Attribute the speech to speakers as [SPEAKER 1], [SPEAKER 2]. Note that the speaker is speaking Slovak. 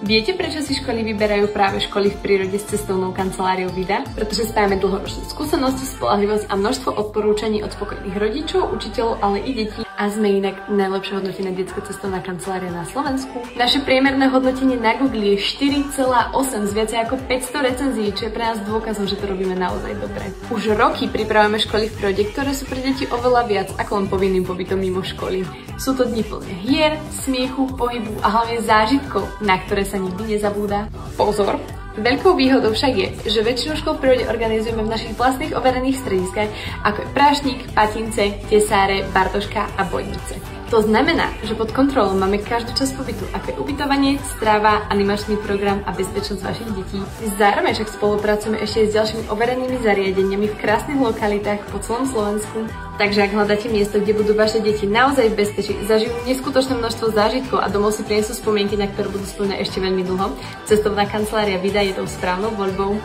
[SPEAKER 1] Viete, prečo si školy vyberajú práve školy v prírode s cestovnou kanceláriou Vida? Pretože spájame dlhoročnú skúsenosť, spoľahlivosť a množstvo odporúčaní od spokojných rodičov, učiteľov, ale i detí. A sme inak najlepšie hodnotená detská cestovná kancelária na Slovensku. Naše priemerné hodnotenie na Google je 4,8 z viacej ako 500 recenzií, čo je pre nás dôkazom, že to robíme naozaj dobre. Už roky pripravujeme školy v prírode, ktoré sú pre deti oveľa viac ako len povinným pobytom mimo školy. Sú to dni plné hier, smiechu, pohybu a hlavne zážitkov, na ktoré sa nikdy nezabúda. Pozor! Veľkou výhodou však je, že väčšinu škôl v prírode organizujeme v našich vlastných overených strediskách, ako je Prášnik, Patince, Tesáre, Bartoška a Bojnice. To znamená, že pod kontrolou máme každú časť pobytu, ako je ubytovanie, strava, animačný program a bezpečnosť vašich detí. Zároveň však spolupracujeme ešte s ďalšími overenými zariadeniami v krásnych lokalitách po celom Slovensku. Takže ak hľadáte miesto, kde budú vaše deti naozaj v bezpečí, zažijú neskutočné množstvo zážitkov a domov si prinesú spomienky, na ktoré budú spomínať ešte veľmi dlho, cestovná kancelária Vida je tou správnou voľbou.